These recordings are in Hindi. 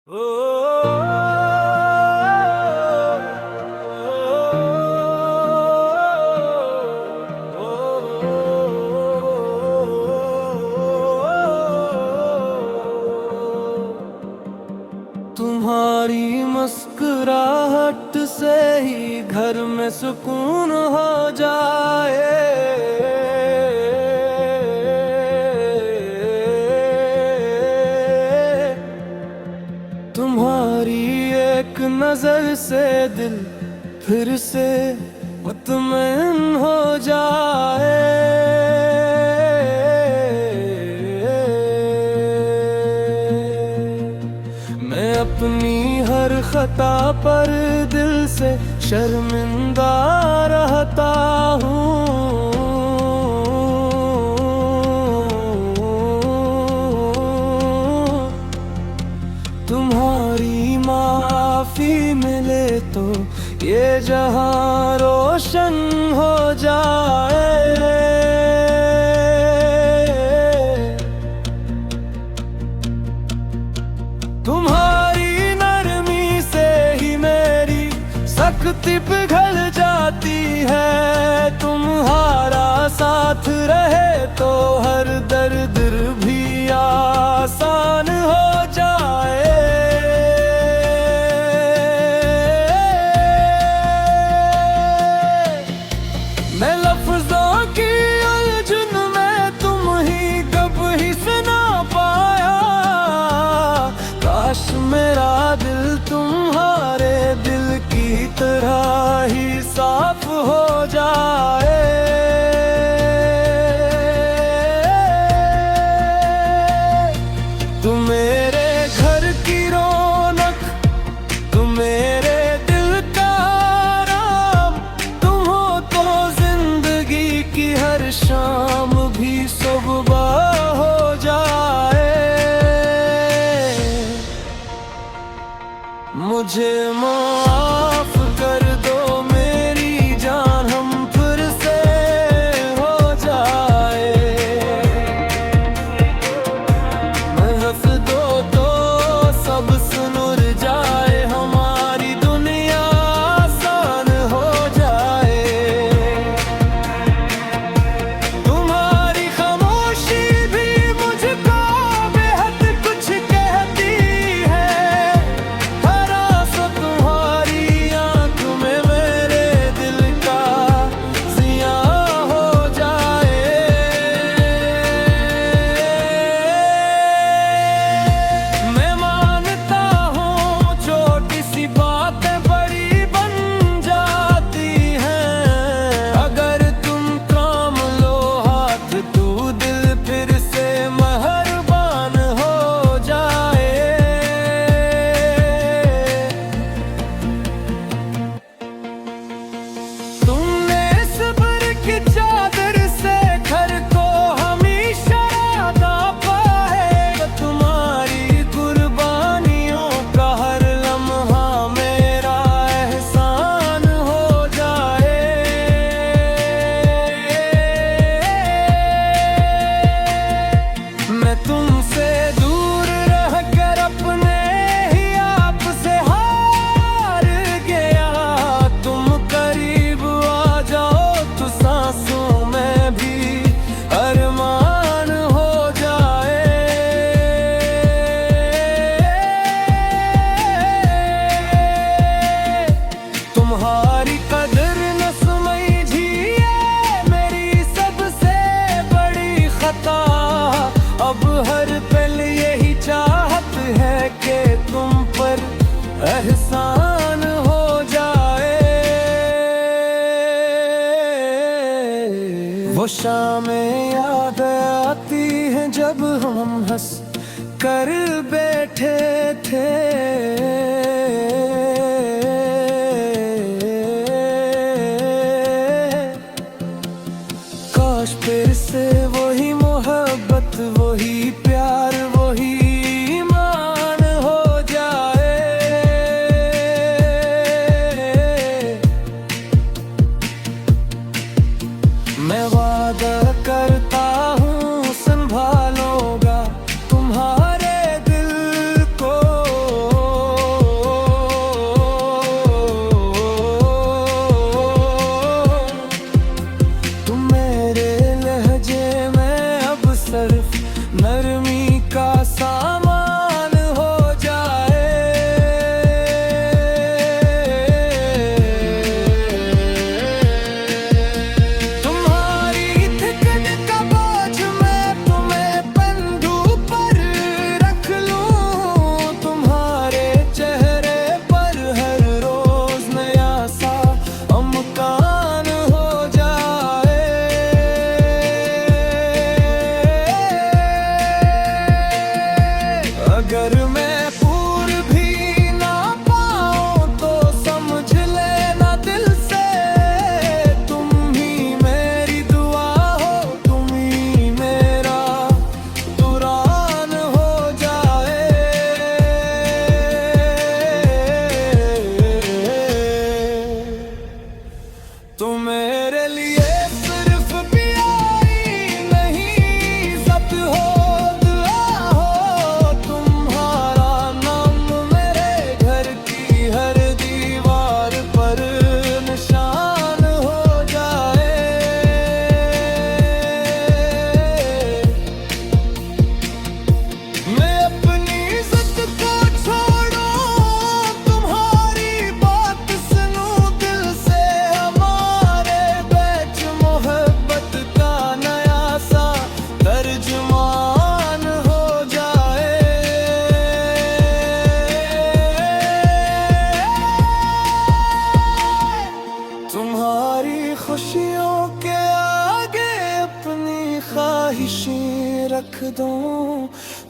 तुम्हारी मुस्कुराहट से ही घर में सुकून हो जाए। तुम्हारी एक नजर से दिल फिर से मुतमईन हो जाए। मैं अपनी हर खता पर दिल से शर्मिंदा रहता हूँ। तुम्हारी माफी मिले तो ये जहां रोशन हो जाए। तुम्हारी नरमी से ही मेरी सख्ती पिघल जाती है। तुम्हारा साथ रहे तो हर दर्द भी आसान हो जाए। मैं लफ्जों की उलझन में तुम ही कभी सुना पाया। काश मेरा दिल तुम्हारे दिल की तरह ही साफ हो जाए। तुम मेरे घर की रौनक, तुम मेरे दिल का आराम। तुम हो तो जिंदगी की हर शाम भी सुबह हो जाए। मुझे माफ कर दो मेरी जान, हम फिर से हो जाए। मैं हंस दो तो सब सुनुर जाए। हमारी दुनिया आसान हो जाए। तुम्हारी खामोशी भी मुझको बेहद कुछ कहती है। हर आंसू तुम्हारी आंख में मेरे दिल का जिया हो जाए। मैं मानता हूँ छोटी सी बातें बड़ी बन जाती हैं। अगर तुम थाम लो हाथ तो दिल फिर से मेहरबान हो जाए। तुमने सब्र की चादर से घर को हमेशा ढांपा है। तुम्हारी कुर्बानियों का हर लम्हा मेरा एहसान हो जाए। मैं तुमसे दूर रहकर अपने ही आप से हार गया। तुम करीब आ जाओ तो सांसों में भी अरमान हो जाए। तुम्हारी कदर न समझिए मेरी सबसे बड़ी खता। अब हर पल यही चाहत है कि तुम पर एहसान हो जाए। वो शामें याद आती हैं जब हम हंस कर बैठे थे। काश फिर से वही मोहब्बत, वही प्यार, वही ईमान हो जाए। मैं वादा करता हूँ संभालूंगा तुम्हारे दिल को।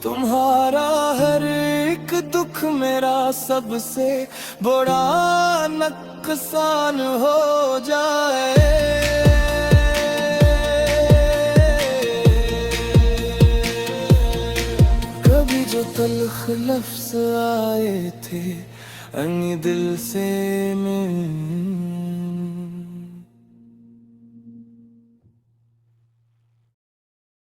तुम्हारा हर एक दुख मेरा सबसे बड़ा नुकसान हो जाए। कभी जो तल्ख लफ्ज़ आए थे अन्य दिल से मिल